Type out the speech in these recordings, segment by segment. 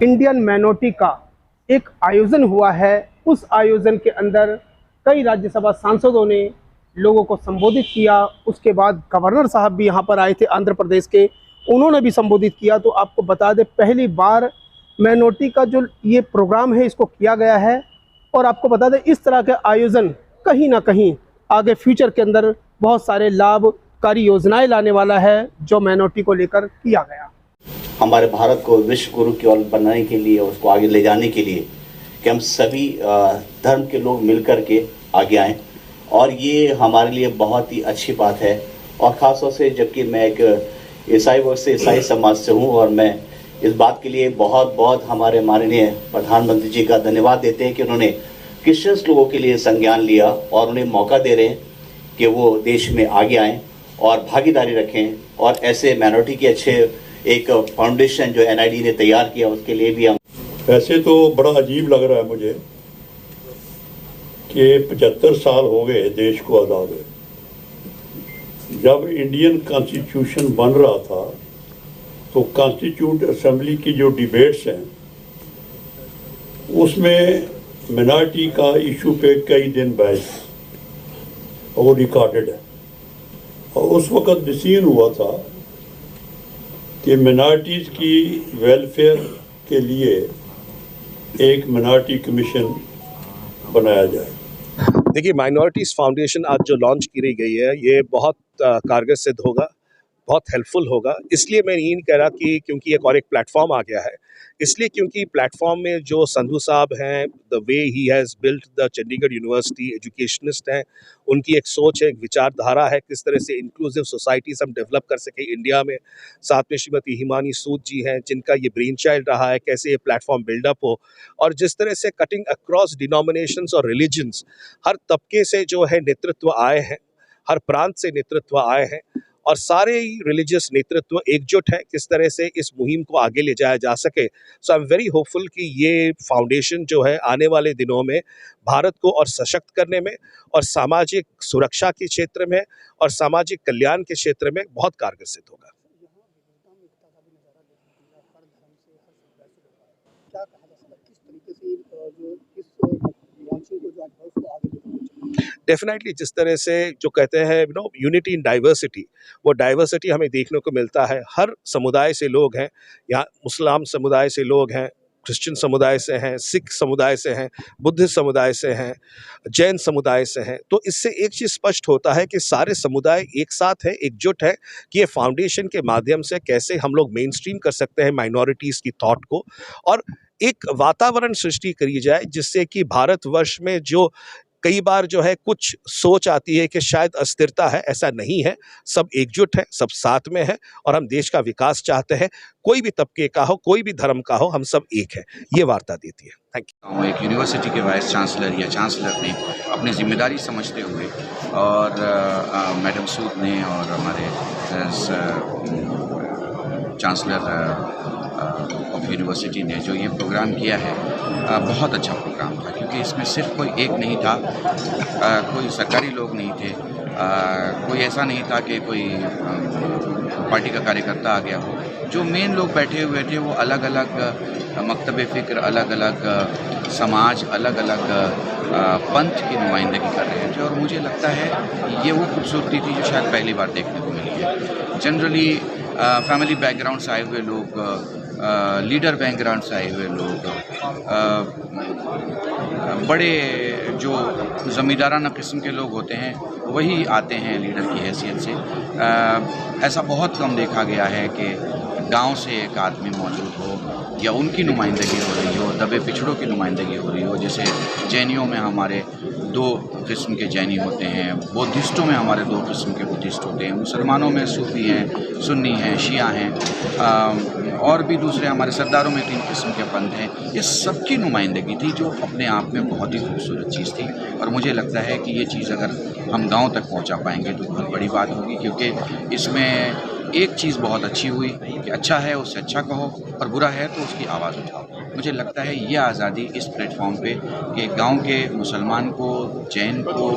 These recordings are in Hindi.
इंडियन माइनॉरिटी का एक आयोजन हुआ है। उस आयोजन के अंदर कई राज्यसभा सांसदों ने लोगों को संबोधित किया। उसके बाद गवर्नर साहब भी यहाँ पर आए थे आंध्र प्रदेश के, उन्होंने भी संबोधित किया। तो आपको बता दें, पहली बार माइनॉरिटी का जो ये प्रोग्राम है इसको किया गया है। और आपको बता दें, इस तरह के आयोजन कहीं ना कहीं आगे फ्यूचर के अंदर बहुत सारे लाभकारी योजनाएं लाने वाला है, जो माइनॉरिटी को लेकर किया गया। हमारे भारत को विश्व गुरु की ओर बनाने के लिए, उसको आगे ले जाने के लिए कि हम सभी धर्म के लोग मिलकर के आगे आएँ, और ये हमारे लिए बहुत ही अच्छी बात है। और ख़ास तौर से जबकि मैं एक ईसाई वर्ग से, ईसाई समाज से हूँ, और मैं इस बात के लिए बहुत बहुत हमारे माननीय प्रधानमंत्री जी का धन्यवाद देते हैं कि उन्होंने क्रिश्चियंस लोगों के लिए संज्ञान लिया और उन्हें मौका दे रहे हैं कि वो देश में आगे आएँ और भागीदारी रखें। और ऐसे माइनॉरिटी के अच्छे एक फाउंडेशन जो NID ने तैयार किया, उसके लिए भी हम। वैसे तो बड़ा अजीब लग रहा है मुझे कि 75 साल हो गए देश को आज़ाद हुए। जब इंडियन कॉन्स्टिट्यूशन बन रहा था तो कॉन्स्टिट्यूट असेंबली की जो डिबेट्स हैं उसमें मिनॉरिटी का इशू पे कई दिन बहस, वो रिकॉर्डेड है। और उस वक़्त डिसीजन हुआ था कि मिनॉरिटीज़ की वेलफेयर के लिए एक मिनॉरिटी कमीशन बनाया जाए। देखिए, माइनॉरिटीज़ फाउंडेशन आज जो लॉन्च की गई है, ये बहुत कारगर सिद्ध होगा, बहुत हेल्पफुल होगा। इसलिए मैं ये नहीं कह रहा कि क्योंकि एक और एक प्लेटफॉर्म आ गया है, इसलिए क्योंकि प्लेटफॉर्म में जो संधू साहब हैं, the way he has built the Chandigarh university, educationist हैं, उनकी एक सोच है, एक विचारधारा है, किस तरह से इंक्लूसिव सोसाइटीज हम डेवलप कर सकें इंडिया में। साथ में श्रीमती हिमानी सूद जी हैं, जिनका ये ब्रेन चाइल्ड रहा है, कैसे ये प्लेटफॉर्म बिल्डअप हो, और जिस तरह से कटिंग अक्रॉस डिनोमिनेशंस और रिलीजन्स, हर तबके से जो है नेतृत्व आए हैं, हर प्रांत से नेतृत्व आए हैं, और सारे ही रिलीजियस नेतृत्व एकजुट है किस तरह से इस मुहिम को आगे ले जाया जा सके। सो आई एम वेरी होपफुल कि ये फाउंडेशन जो है आने वाले दिनों में भारत को और सशक्त करने में, और सामाजिक सुरक्षा के क्षेत्र में, और सामाजिक कल्याण के क्षेत्र में बहुत कारगर सिद्ध होगा। डेफिनेटली जिस तरह से जो कहते हैं यूनिटी इन डाइवर्सिटी, वो डाइवर्सिटी हमें देखने को मिलता है। हर समुदाय से लोग हैं, यहाँ मुस्लिम समुदाय से लोग हैं, क्रिश्चियन समुदाय से हैं, सिख समुदाय से हैं, बुद्धिस्ट समुदाय से हैं, जैन समुदाय से हैं। तो इससे एक चीज़ स्पष्ट होता है कि सारे समुदाय एक साथ हैं, एकजुट है कि ये फाउंडेशन के माध्यम से कैसे हम लोग मेन स्ट्रीम कर सकते हैं माइनॉरिटीज़ की थॉट को, और एक वातावरण सृष्टि करी जाए जिससे कि भारतवर्ष में जो कई बार जो है कुछ सोच आती है कि शायद अस्थिरता है, ऐसा नहीं है। सब एकजुट है, सब साथ में है, और हम देश का विकास चाहते हैं। कोई भी तबके का हो, कोई भी धर्म का हो, हम सब एक है, ये वार्ता देती है। Thank you. एक यूनिवर्सिटी के वाइस चांसलर या चांसलर ने अपनी जिम्मेदारी समझते हुए, और मैडम सूद ने और हमारे चांसलर ऑफ यूनिवर्सिटी ने जो ये प्रोग्राम किया है, बहुत अच्छा प्रोग्राम था। क्योंकि इसमें सिर्फ कोई एक नहीं था, कोई सरकारी लोग नहीं थे, कोई ऐसा नहीं था कि कोई पार्टी का कार्यकर्ता आ गया हो। जो मेन लोग बैठे हुए थे वो अलग अलग मकतब फ़िक्र, अलग अलग समाज, अलग अलग पंथ की नुमाइंदगी कर रहे थे। और मुझे लगता है ये वो खूबसूरती थी जो शायद पहली बार देखने को मिली है। जनरली फैमिली बैकग्राउंड से आए हुए लोग, लीडर बैकग्राउंड से आए हुए लोग, बड़े जो ज़मींदाराना किस्म के लोग होते हैं वही आते हैं लीडर की हैसियत से। ऐसा बहुत कम देखा गया है कि गांव से एक आदमी मौजूद हो या उनकी नुमाइंदगी हो रही हो, दबे पिछड़ों की नुमाइंदगी हो रही हो। जैसे जैनियों में हमारे 2 किस्म के जैनी होते हैं, बुद्धिस्टों में हमारे 2 किस्म के बुद्धिस्ट होते हैं, मुसलमानों में सूफ़ी हैं, सुन्नी हैं, शिया हैं, और भी दूसरे हमारे सरदारों में 3 किस्म के पंथ हैं। ये सबकी नुमाइंदगी थी जो अपने आप में बहुत ही खूबसूरत चीज़ थी। और मुझे लगता है कि ये चीज़ अगर हम गांव तक पहुंचा पाएंगे तो बहुत बड़ी बात होगी। क्योंकि इसमें एक चीज़ बहुत अच्छी हुई कि अच्छा है उससे अच्छा कहो, और बुरा है तो उसकी आवाज़ उठाओ। मुझे लगता है ये आज़ादी इस प्लेटफॉर्म पे कि गांव के मुसलमान को, जैन को,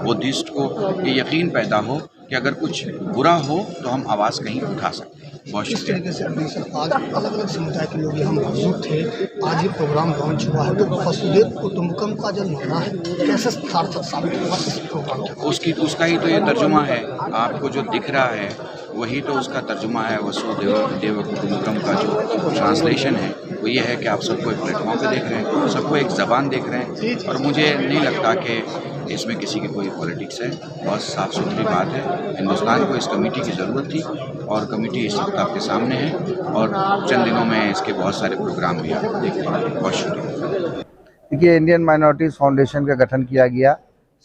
बुद्धिस्ट को ये यकीन पैदा हो कि अगर कुछ बुरा हो तो हम आवाज़ कहीं उठा सकते हैं। बहुत इस शुक्रिया। तरीके से अभी सर आज अलग अलग समुदाय के लोग यहाँ मौजूद थे। आज ये प्रोग्राम लॉन्च हुआ है तो वसुधैव कुटुंबकम का जो नारा है कैसे सार्थक साबित हुआ इस प्रोग्राम के? उसका ही तो ये तर्जुमा है। आपको जो दिख रहा है वही तो उसका तर्जुमा है। वसुधैव कुटुंबकम का जो ट्रांसलेशन है वो ये है कि आप सबको एक प्लेटफॉर्म पे देख रहे हैं, सबको एक ज़बान देख रहे हैं, और मुझे नहीं लगता कि इसमें किसी की कोई पॉलिटिक्स है। बहुत साफ़ सुथरी बात है। हिंदुस्तान को इस कमेटी की ज़रूरत थी और कमेटी इस वक्त आपके सामने है, और चंद दिनों में इसके बहुत सारे प्रोग्राम भी आप देख लेंगे। बहुत शुक्रिया। देखिए, इंडियन माइनॉरिटीज़ फाउंडेशन का गठन किया गया।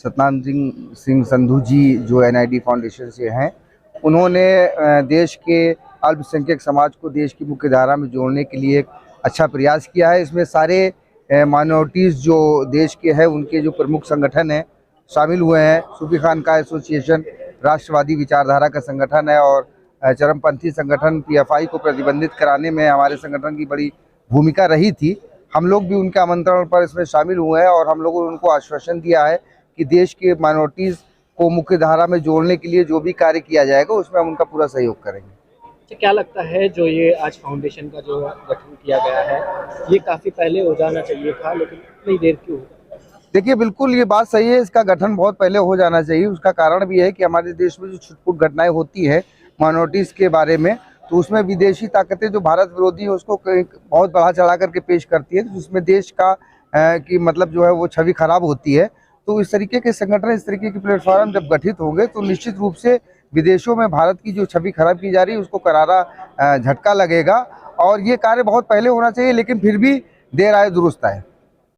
सतनाम सिंह संधू जी जो NID फाउंडेशन से हैं, उन्होंने देश के अल्पसंख्यक समाज को देश की मुख्य धारा में जोड़ने के लिए एक अच्छा प्रयास किया है। इसमें सारे माइनॉरिटीज़ जो देश के हैं उनके जो प्रमुख संगठन हैं शामिल हुए हैं। सूफी खानका एसोसिएशन राष्ट्रवादी विचारधारा का संगठन है, और चरमपंथी संगठन PFI को प्रतिबंधित कराने में हमारे संगठन की बड़ी भूमिका रही थी। हम लोग भी उनके आमंत्रण पर इसमें शामिल हुए हैं, और हम लोगों ने उनको आश्वासन दिया है कि देश के माइनॉरिटीज़ को मुख्य धारा में जोड़ने के लिए जो भी कार्य किया जाएगा उसमें हम उनका पूरा सहयोग करेंगे। क्या लगता है जो ये आज फाउंडेशन का जो गठन किया गया है ये काफ़ी पहले हो जाना चाहिए था, लेकिन इतनी देर क्यों? देखिए, बिल्कुल ये बात सही है, इसका गठन बहुत पहले हो जाना चाहिए। उसका कारण भी है कि हमारे देश में जो छुटपुट घटनाएं होती है माइनॉरिटीज़ के बारे में, तो उसमें विदेशी ताकतें जो भारत विरोधी है उसको बहुत बढ़ा चढ़ा करके पेश करती है, जिसमें देश का कि मतलब जो है वो छवि खराब होती है। तो इस तरीके के संगठन, इस तरीके के प्लेटफॉर्म जब गठित होंगे तो निश्चित रूप से विदेशों में भारत की जो छवि खराब की जा रही है उसको करारा झटका लगेगा, और ये कार्य बहुत पहले होना चाहिए, लेकिन फिर भी देर आए दुरुस्त आए।